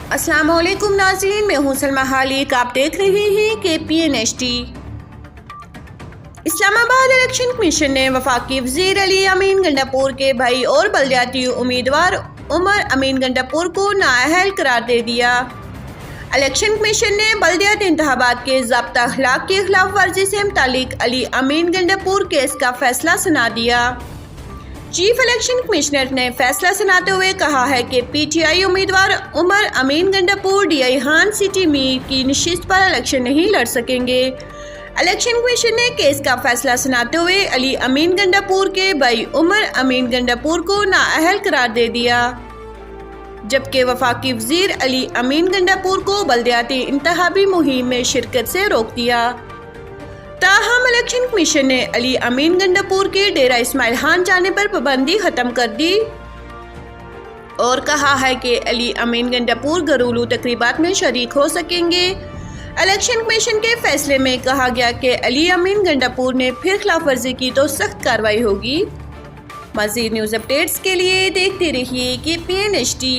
अस्सलाम वालेकुम नाज़रीन, मैं हूं सलमा हालिक। आप देख रहे हैं KPN HD। Islamabad election commission ने वफाकी वज़ीर अली अमीन गंडापुर के भाई और बलदियाती उम्मीदवार उमर अमीन गंडापुर को नाअहल करार दे दिया। इलेक्शन कमीशन ने बलदियाती इंतखाबात के ज़ाब्ता अखलाक की खिलाफ वर्जी से मुतालिक अली अमीन गंडापुर केस का फैसला सुना दिया। चीफ इलेक्शन कमिश्नर ने फैसला सुनाते हुए कहा है कि PTI उम्मीदवार उमर अमीन गंडापुर DI खान सिटी मीर की नशिस्त पर इलेक्शन नहीं लड़ सकेंगे। इलेक्शन कमीशन ने केस का फैसला सुनाते हुए अली अमीन गंडापुर के भाई उमर अमीन गंडापुर को नाअहल करार दे दिया, जबकि वफाकी वजीर अली अमीन गंडापुर को बलदियाती इंतखाबी मुहिम में शिरकत से रोक दिया। ताहम इलेक्शन कमीशन ने अली अमीन गंडापुर के डेरा इस्माइल खान जाने पर पाबंदी खत्म कर दी और कहा है कि अली अमीन गंडापुर घरेलू तकरीबात में शरीक हो सकेंगे। इलेक्शन कमीशन के फैसले में कहा गया कि अली अमीन गंडापुर ने फिर खिलाफ वर्जी की तो सख्त कार्रवाई होगी। मज़ीद न्यूज़ अपडेट्स के लिए देखते रहिए KPN HD।